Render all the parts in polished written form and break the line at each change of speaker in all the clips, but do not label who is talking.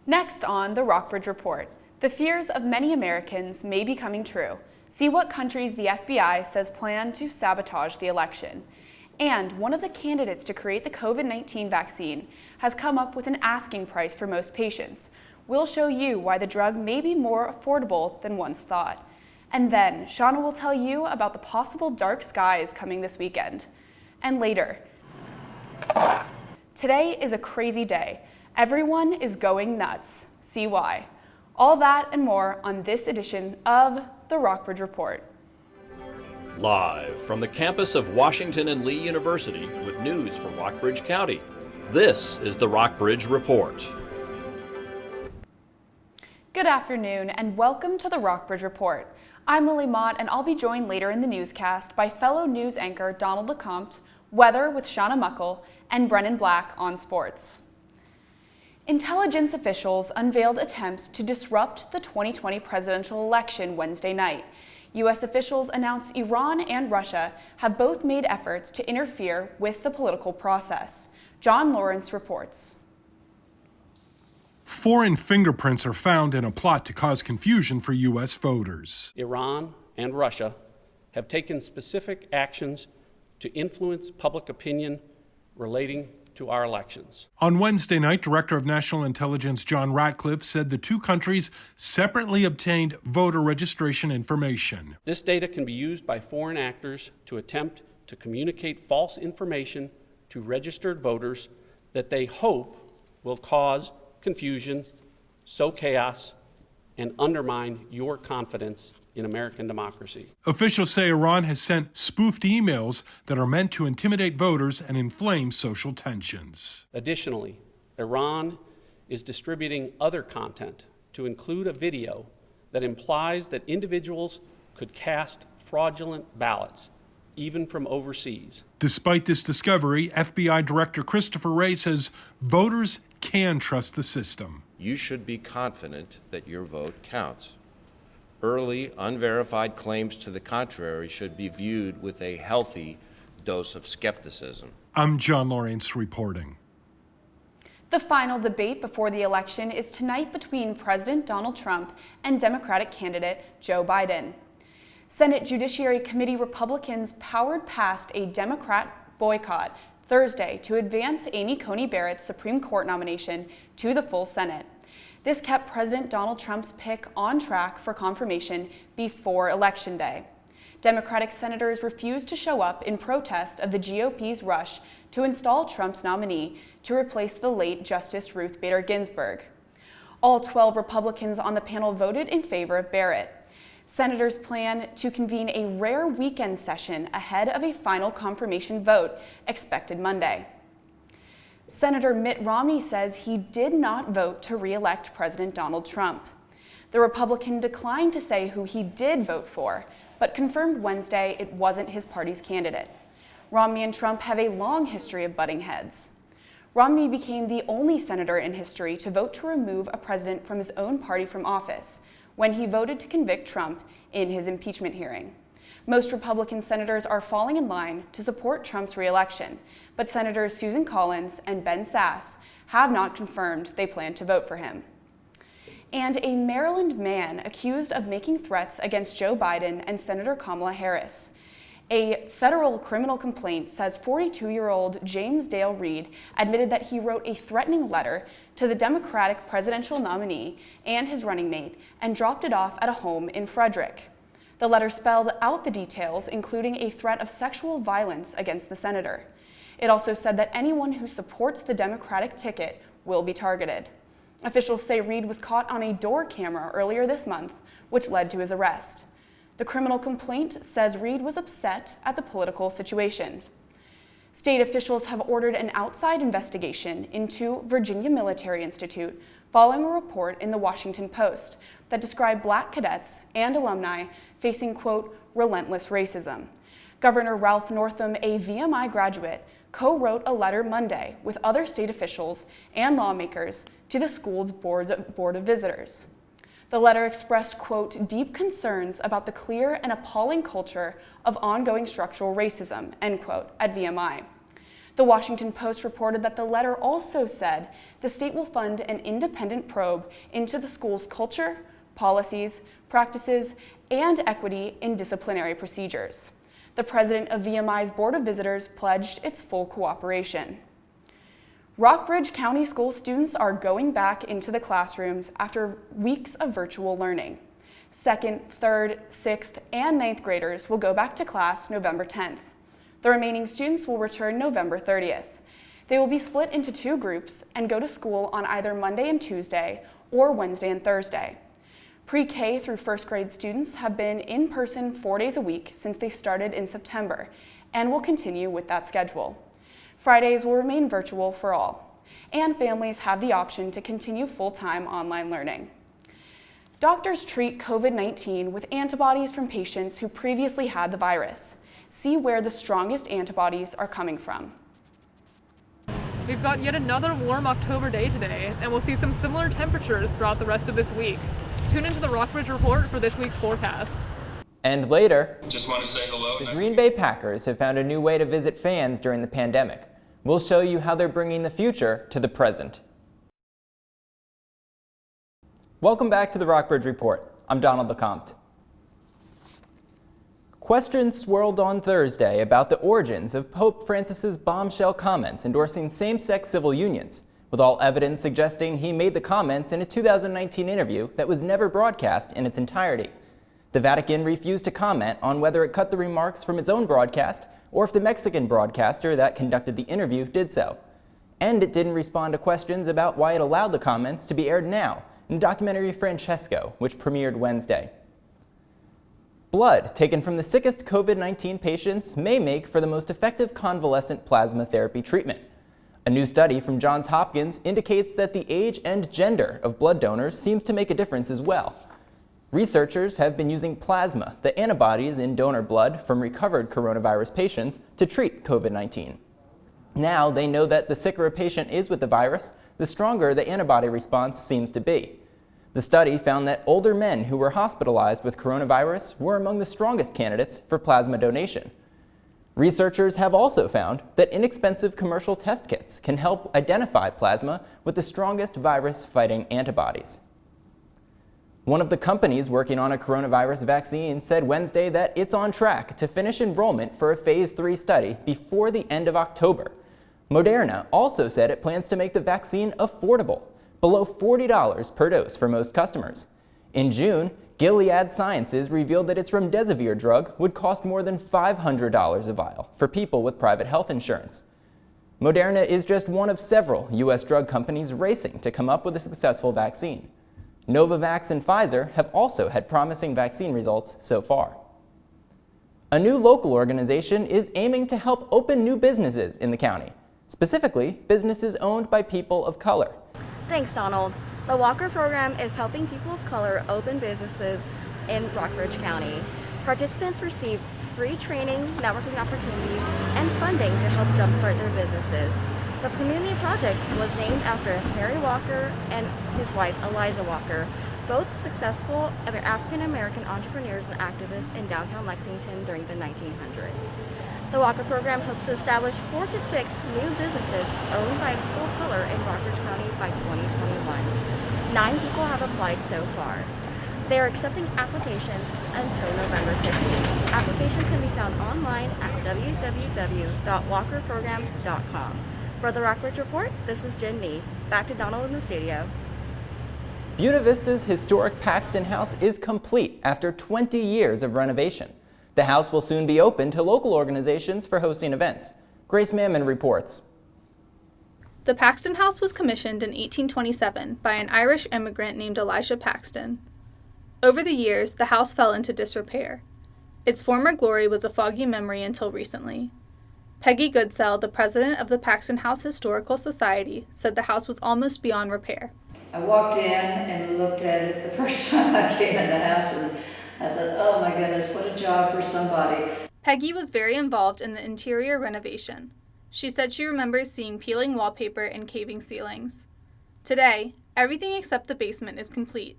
Next on the Rockbridge Report, the fears of many Americans may be coming true. See what countries the FBI says plan to sabotage the election. And one of the candidates to create the COVID-19 vaccine has come up with an asking price for most patients. We'll show you why the drug may be more affordable than once thought. And then, Shauna will tell you about the possible dark skies coming this weekend. And later, today is a crazy day. Everyone is going nuts. See why. All that and more on this edition of the Rockbridge Report.
Live from the campus of Washington and Lee University with news from Rockbridge County, this is the Rockbridge Report.
Good afternoon and welcome to the Rockbridge Report. I'm Lily Mott and I'll be joined later in the newscast by fellow news anchor Donald LeCompte, weather with Shauna Muckle, and Brennan Black on sports. Intelligence officials unveiled attempts to disrupt the 2020 presidential election Wednesday night. U.S. officials announced Iran and Russia have both made efforts to interfere with the political process. John Lawrence reports.
Foreign fingerprints are found in a plot to cause confusion for U.S. voters.
Iran and Russia have taken specific actions to influence public opinion relating to our elections.
On Wednesday night, Director of National Intelligence John Ratcliffe said the two countries separately obtained voter registration information.
This data can be used by foreign actors to attempt to communicate false information to registered voters that they hope will cause confusion, sow chaos, and undermine your confidence in American democracy.
Officials say Iran has sent spoofed emails that are meant to intimidate voters and inflame social tensions.
Additionally, Iran is distributing other content to include a video that implies that individuals could cast fraudulent ballots, even from overseas.
Despite this discovery, FBI Director Christopher Wray says voters can trust the system.
You should be confident that your vote counts. Early, unverified claims to the contrary should be viewed with a healthy dose of skepticism.
I'm John Lawrence reporting.
The final debate before the election is tonight between President Donald Trump and Democratic candidate Joe Biden. Senate Judiciary Committee Republicans powered past a Democrat boycott Thursday to advance Amy Coney Barrett's Supreme Court nomination to the full Senate. This kept President Donald Trump's pick on track for confirmation before Election Day. Democratic senators refused to show up in protest of the GOP's rush to install Trump's nominee to replace the late Justice Ruth Bader Ginsburg. All 12 Republicans on the panel voted in favor of Barrett. Senators plan to convene a rare weekend session ahead of a final confirmation vote expected Monday. Senator Mitt Romney says he did not vote to re-elect President Donald Trump. The Republican declined to say who he did vote for, but confirmed Wednesday it wasn't his party's candidate. Romney and Trump have a long history of butting heads. Romney became the only senator in history to vote to remove a president from his own party from office when he voted to convict Trump in his impeachment hearing. Most Republican senators are falling in line to support Trump's re-election, but Senators Susan Collins and Ben Sasse have not confirmed they plan to vote for him. And a Maryland man accused of making threats against Joe Biden and Senator Kamala Harris. A federal criminal complaint says 42-year-old James Dale Reed admitted that he wrote a threatening letter to the Democratic presidential nominee and his running mate and dropped it off at a home in Frederick. The letter spelled out the details, including a threat of sexual violence against the senator. It also said that anyone who supports the Democratic ticket will be targeted. Officials say Reed was caught on a door camera earlier this month, which led to his arrest. The criminal complaint says Reed was upset at the political situation. State officials have ordered an outside investigation into Virginia Military Institute following a report in the Washington Post that described Black cadets and alumni facing, quote, relentless racism. Governor Ralph Northam, a VMI graduate, co-wrote a letter Monday with other state officials and lawmakers to the school's Board of Visitors. The letter expressed, quote, deep concerns about the clear and appalling culture of ongoing structural racism, end quote, at VMI. The Washington Post reported that the letter also said the state will fund an independent probe into the school's culture, policies, practices, and equity in disciplinary procedures. The president of VMI's Board of Visitors pledged its full cooperation. Rockbridge County School students are going back into the classrooms after weeks of virtual learning. 2nd, 3rd, 6th, and 9th graders will go back to class November 10th. The remaining students will return November 30th. They will be split into 2 groups and go to school on either Monday and Tuesday or Wednesday and Thursday. Pre-K through 1st grade students have been in person 4 days a week since they started in September and will continue with that schedule. Fridays will remain virtual for all, and families have the option to continue full-time online learning. Doctors treat COVID-19 with antibodies from patients who previously had the virus. See where the strongest antibodies are coming from.
We've got yet another warm October day today, and we'll see some similar temperatures throughout the rest of this week. Tune into the Rockbridge Report for this week's forecast.
And later,
just want to say hello.
The Green Bay Packers have found a new way to visit fans during the pandemic. We'll show you how they're bringing the future to the present. Welcome back to the Rockbridge Report. I'm Donald LeCompte. Questions swirled on Thursday about the origins of Pope Francis's bombshell comments endorsing same-sex civil unions, with all evidence suggesting he made the comments in a 2019 interview that was never broadcast in its entirety. The Vatican refused to comment on whether it cut the remarks from its own broadcast or if the Mexican broadcaster that conducted the interview did so. And it didn't respond to questions about why it allowed the comments to be aired now in the documentary Francesco, which premiered Wednesday. Blood taken from the sickest COVID-19 patients may make for the most effective convalescent plasma therapy treatment. A new study from Johns Hopkins indicates that the age and gender of blood donors seems to make a difference as well. Researchers have been using plasma, the antibodies in donor blood from recovered coronavirus patients, to treat COVID-19. Now they know that the sicker a patient is with the virus, the stronger the antibody response seems to be. The study found that older men who were hospitalized with coronavirus were among the strongest candidates for plasma donation. Researchers have also found that inexpensive commercial test kits can help identify plasma with the strongest virus-fighting antibodies. One of the companies working on a coronavirus vaccine said Wednesday that it's on track to finish enrollment for a phase 3 study before the end of October. Moderna also said it plans to make the vaccine affordable, below $40 per dose for most customers. In June, Gilead Sciences revealed that its remdesivir drug would cost more than $500 a vial for people with private health insurance. Moderna is just one of several U.S. drug companies racing to come up with a successful vaccine. Novavax and Pfizer have also had promising vaccine results so far. A new local organization is aiming to help open new businesses in the county, specifically businesses owned by people of color.
Thanks, Donald. The Walker program is helping people of color open businesses in Rockbridge County. Participants receive free training, networking opportunities, and funding to help jumpstart their businesses. The community project was named after Harry Walker and his wife Eliza Walker, both successful African-American entrepreneurs and activists in downtown Lexington during the 1900s. The Walker program hopes to establish 4 to 6 new businesses owned by people of color in Rockbridge County by 2021. 9 people have applied so far. They are accepting applications until November 15th. Applications can be found online at www.walkerprogram.com. For the Rockbridge Report, this is Jen Nee. Back to Donald in the studio.
Buena Vista's historic Paxton House is complete after 20 years of renovation. The house will soon be open to local organizations for hosting events. Grace Mammon reports.
The Paxton House was commissioned in 1827 by an Irish immigrant named Elisha Paxton. Over the years, the house fell into disrepair. Its former glory was a foggy memory until recently. Peggy Goodsell, the president of the Paxton House Historical Society, said the house was almost beyond repair.
I walked in and looked at it the first time I came in the house, and I thought, oh my goodness, what a job for somebody.
Peggy was very involved in the interior renovation. She said she remembers seeing peeling wallpaper and caving ceilings. Today, everything except the basement is complete.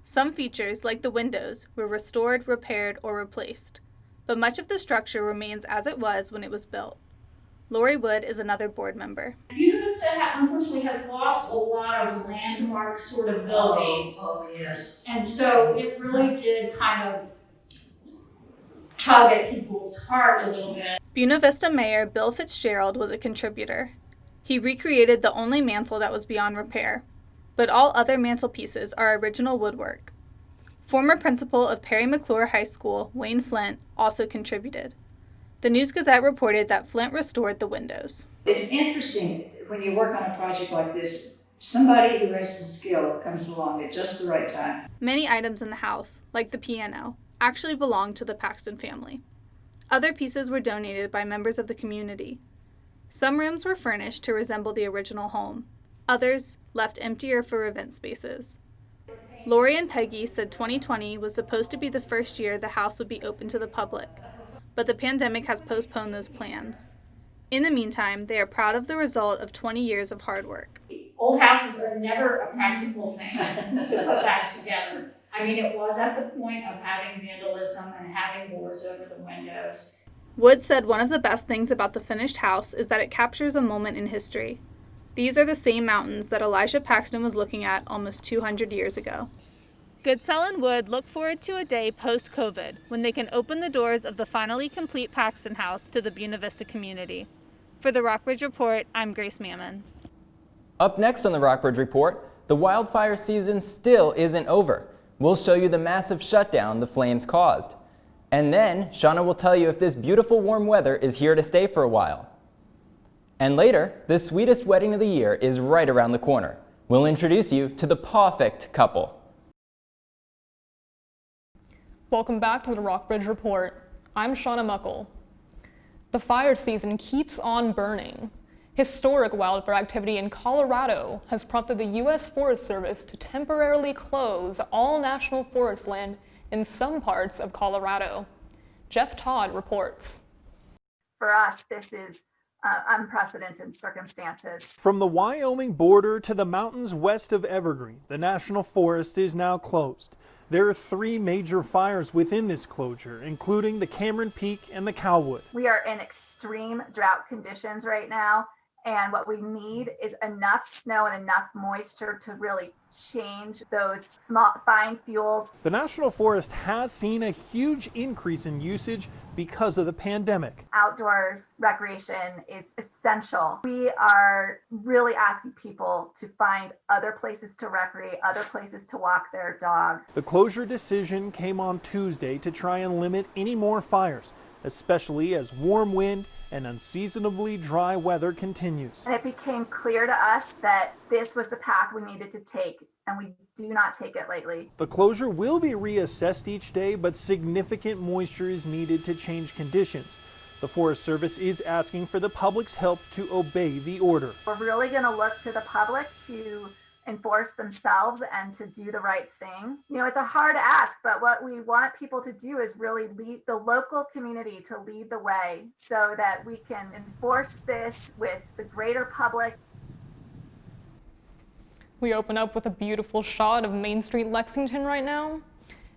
Some features, like the windows, were restored, repaired, or replaced, but much of the structure remains as it was when it was built. Lori Wood is another board member.
Buena Vista unfortunately had lost a lot of landmark sort of buildings.
Oh, yes.
And so it really did kind of tug at people's heart a little bit.
Buena Vista Mayor Bill Fitzgerald was a contributor. He recreated the only mantel that was beyond repair, but all other mantelpieces are original woodwork. Former principal of Perry McClure High School, Wayne Flint, also contributed. The News-Gazette reported that Flint restored the windows.
It's interesting when you work on a project like this, somebody who has the skill comes along at just the right time.
Many items in the house, like the piano, actually belonged to the Paxton family. Other pieces were donated by members of the community. Some rooms were furnished to resemble the original home. Others left emptier for event spaces. Lori and Peggy said 2020 was supposed to be the first year the house would be open to the public, but the pandemic has postponed those plans. In the meantime, they are proud of the result of 20 years of hard work.
Old houses are never a practical thing to put back together. I mean, it was at the point of having vandalism and having boards over the windows.
Wood said one of the best things about the finished house is that it captures a moment in history. These are the same mountains that Elijah Paxton was looking at almost 200 years ago. Goodsell and Wood look forward to a day post-COVID when they can open the doors of the finally complete Paxton House to the Buena Vista community. For the Rockbridge Report, I'm Grace Mammon.
Up next on the Rockbridge Report, the wildfire season still isn't over. We'll show you the massive shutdown the flames caused. And then, Shauna will tell you if this beautiful warm weather is here to stay for a while. And later, the sweetest wedding of the year is right around the corner. We'll introduce you to the perfect couple.
Welcome back to the Rockbridge Report. I'm Shauna Muckle. The fire season keeps on burning. Historic wildfire activity in Colorado has prompted the U.S. Forest Service to temporarily close all national forest land in some parts of Colorado. Jeff Todd reports.
For us, this is unprecedented circumstances.
From the Wyoming border to the mountains west of Evergreen, the national forest is now closed. There are 3 major fires within this closure, including the Cameron Peak and the Cowwood.
We are in extreme drought conditions right now, and what we need is enough snow and enough moisture to really change those small, fine fuels.
The National Forest has seen a huge increase in usage because of the pandemic.
Outdoors recreation is essential. We are really asking people to find other places to recreate, other places to walk their dog.
The closure decision came on Tuesday to try and limit any more fires, especially as warm wind and unseasonably dry weather continues.
And it became clear to us that this was the path we needed to take, and we do not take it lightly.
The closure will be reassessed each day, but significant moisture is needed to change conditions. The Forest Service is asking for the public's help to obey the order.
We're really going to look to the public to enforce themselves and to do the right thing. You know, it's a hard ask, but what we want people to do is really lead the local community to lead the way so that we can enforce this with the greater public.
We open up with a beautiful shot of Main Street, Lexington right now,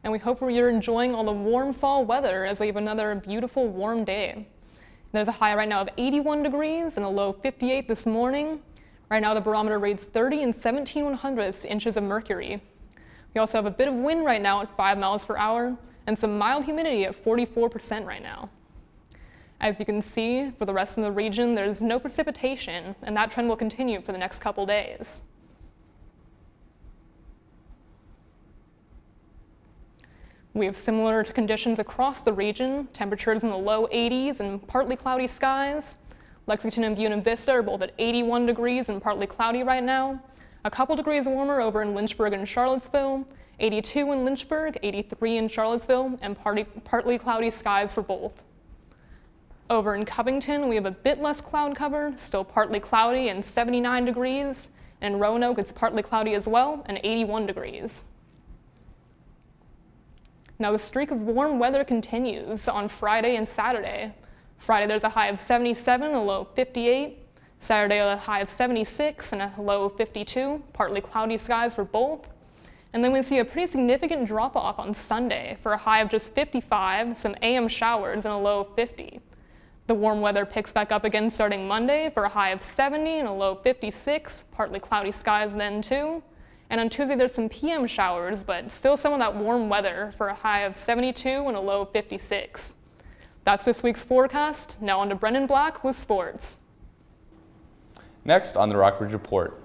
and we hope you're enjoying all the warm fall weather as we have another beautiful warm day. There's a high right now of 81 degrees and a low of 58 this morning. Right now the barometer reads 30 and 17/100 inches of mercury. We also have a bit of wind right now at 5 miles per hour and some mild humidity at 44% right now. As you can see, for the rest of the region, there's no precipitation, and that trend will continue for the next couple days. We have similar conditions across the region, temperatures in the low 80s and partly cloudy skies. Lexington and Buena Vista are both at 81 degrees and partly cloudy right now. A couple degrees warmer over in Lynchburg and Charlottesville, 82 in Lynchburg, 83 in Charlottesville, and partly cloudy skies for both. Over in Covington, we have a bit less cloud cover, still partly cloudy and 79 degrees. And in Roanoke, it's partly cloudy as well and 81 degrees. Now the streak of warm weather continues on Friday and Saturday. Friday there's a high of 77 and a low of 58. Saturday a high of 76 and a low of 52, partly cloudy skies for both. And then we see a pretty significant drop off on Sunday for a high of just 55, some AM showers and a low of 50. The warm weather picks back up again starting Monday for a high of 70 and a low of 56, partly cloudy skies then too. And on Tuesday there's some PM showers, but still some of that warm weather for a high of 72 and a low of 56. That's this week's forecast. Now on to Brendan Black with sports.
Next on the Rockbridge Report.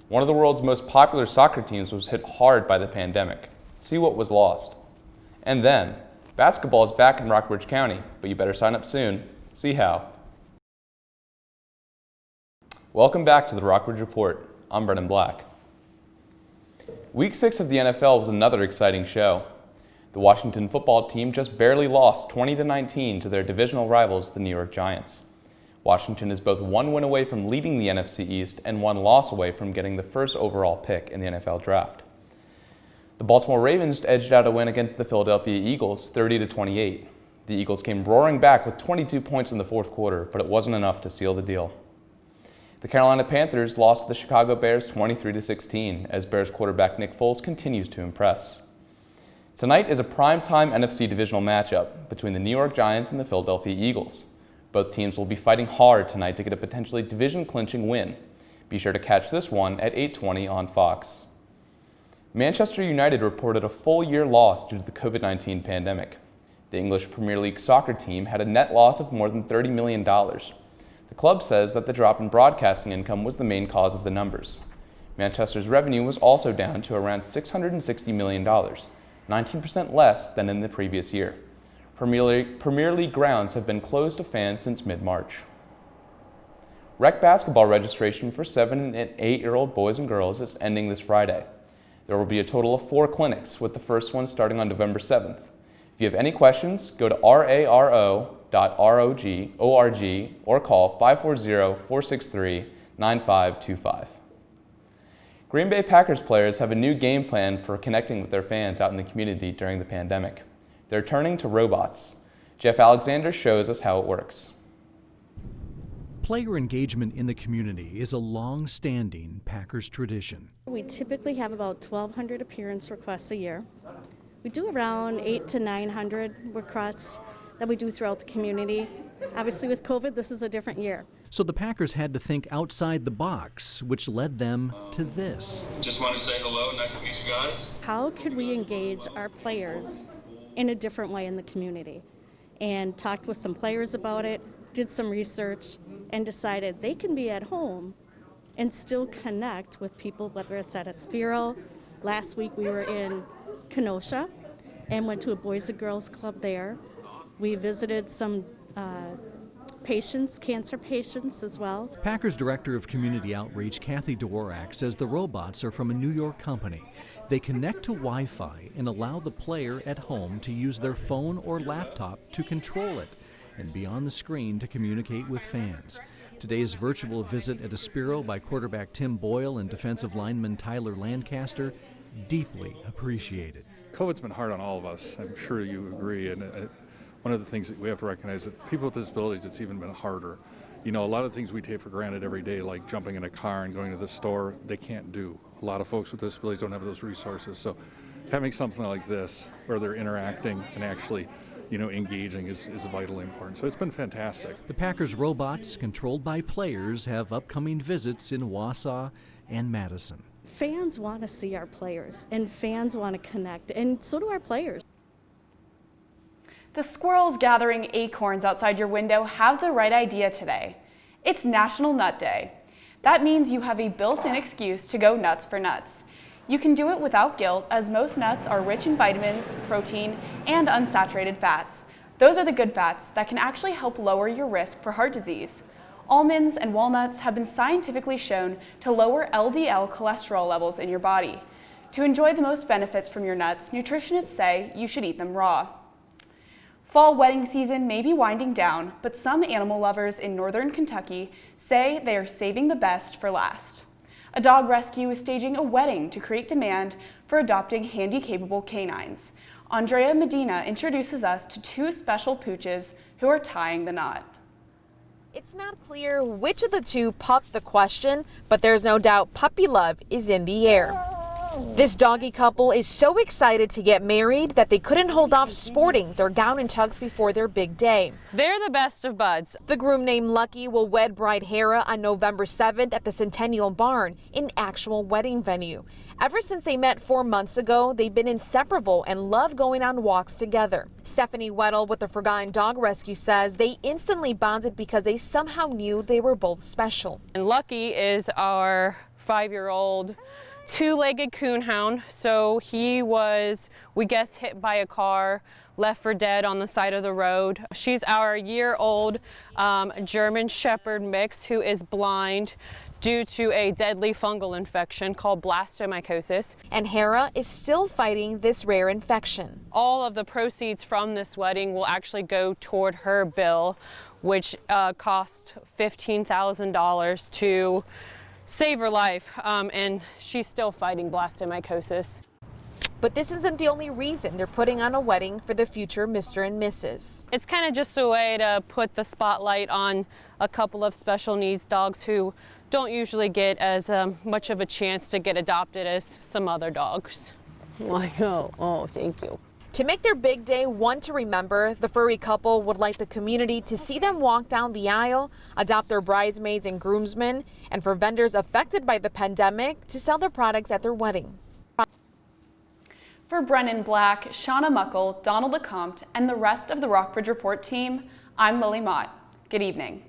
One of the world's most popular soccer teams was hit hard by the pandemic. See what was lost. And then, basketball is back in Rockbridge County, but you better sign up soon. See how. Welcome back to the Rockbridge Report. I'm Brendan Black. Week 6 of the NFL was another exciting show. The Washington football team just barely lost 20-19 to their divisional rivals, the New York Giants. Washington is both one win away from leading the NFC East and one loss away from getting the first overall pick in the NFL draft. The Baltimore Ravens edged out a win against the Philadelphia Eagles 30-28. The Eagles came roaring back with 22 points in the fourth quarter, but it wasn't enough to seal the deal. The Carolina Panthers lost to the Chicago Bears 23-16 as Bears quarterback Nick Foles continues to impress. Tonight is a primetime NFC divisional matchup between the New York Giants and the Philadelphia Eagles. Both teams will be fighting hard tonight to get a potentially division-clinching win. Be sure to catch this one at 8:20 on Fox. Manchester United reported a full-year loss due to the COVID-19 pandemic. The English Premier League soccer team had a net loss of more than $30 million. The club says that the drop in broadcasting income was the main cause of the numbers. Manchester's revenue was also down to around $660 million, 19% less than in the previous year. Premier League grounds have been closed to fans since mid-March. Rec basketball registration for 7- and 8-year-old boys and girls is ending this Friday. There will be a total of 4 clinics, with the first one starting on November 7th. If you have any questions, go to raro.org or call 540-463-9525. Green Bay Packers players have a new game plan for connecting with their fans out in the community during the pandemic. They're turning to robots. Jeff Alexander shows us how it works.
Player engagement in the community is a long-standing Packers tradition.
We typically have about 1,200 appearance requests a year. We do around 800 to 900 requests that we do throughout the community. Obviously with COVID, this is a different year.
So the Packers had to think outside the box, which led them to this.
Just want to say hello, nice to meet you guys.
How could we engage our players in a different way in the community? And talked with some players about it, did some research, and decided they can be at home and still connect with people, whether it's at a Spiro. Last week we were in Kenosha and went to a Boys and Girls Club there. We visited some patients, cancer patients as well.
Packers Director of Community Outreach Kathy Dworak says the robots are from a New York company. They connect to Wi-Fi and allow the player at home to use their phone or laptop to control it and be on the screen to communicate with fans. Today's virtual visit at Aspiro by quarterback Tim Boyle and defensive lineman Tyler Lancaster, deeply appreciated.
COVID's been hard on all of us. I'm sure you agree. And one of the things that we have to recognize is that people with disabilities, it's even been harder. You know, a lot of things we take for granted every day, like jumping in a car and going to the store, they can't do. A lot of folks with disabilities don't have those resources. So having something like this where they're interacting and actually, you know, engaging is vitally important. So it's been fantastic.
The Packers robots, controlled by players, have upcoming visits in Wausau and Madison.
Fans want to see our players, and fans want to connect, and so do our players.
The squirrels gathering acorns outside your window have the right idea today. It's National Nut Day. That means you have a built-in excuse to go nuts for nuts. You can do it without guilt, as most nuts are rich in vitamins, protein, and unsaturated fats. Those are the good fats that can actually help lower your risk for heart disease. Almonds and walnuts have been scientifically shown to lower LDL cholesterol levels in your body. To enjoy the most benefits from your nuts, nutritionists say you should eat them raw. Fall wedding season may be winding down, but some animal lovers in northern Kentucky say they are saving the best for last. A dog rescue is staging a wedding to create demand for adopting handy-capable canines. Andrea Medina introduces us to 2 special pooches who are tying the knot.
It's not clear which of the 2 popped the question, but there's no doubt puppy love is in the air.
This doggy couple is so excited to get married that they couldn't hold off sporting their gown and tux before their big day.
They're the best of buds.
The groom named Lucky will wed bride Hera on November 7th at the Centennial Barn, an actual wedding venue. Ever since they met 4 months ago, they've been inseparable and love going on walks together. Stephanie Weddle with the Forgotten Dog Rescue says they instantly bonded because they somehow knew they were both special.
And Lucky is our 5-year-old two-legged coonhound. So he was, we guess, hit by a car, left for dead on the side of the road. She's our year-old German Shepherd mix who is blind due to a deadly fungal infection called blastomycosis.
And Hera is still fighting this rare infection.
All of the proceeds from this wedding will actually go toward her bill, which cost $15,000 to save her life, and she's still fighting blastomycosis.
But this isn't the only reason they're putting on a wedding for the future Mr. and Mrs.
It's kind of just a way to put the spotlight on a couple of special needs dogs who don't usually get as much of a chance to get adopted as some other dogs. Like, oh, thank you.
To make their big day one to remember, the furry couple would like the community to see them walk down the aisle, adopt their bridesmaids and groomsmen, and for vendors affected by the pandemic to sell their products at their wedding.
For Brennan Black, Shauna Muckle, Donald LeCompte, and the rest of the Rockbridge Report team, I'm Lily Mott. Good evening.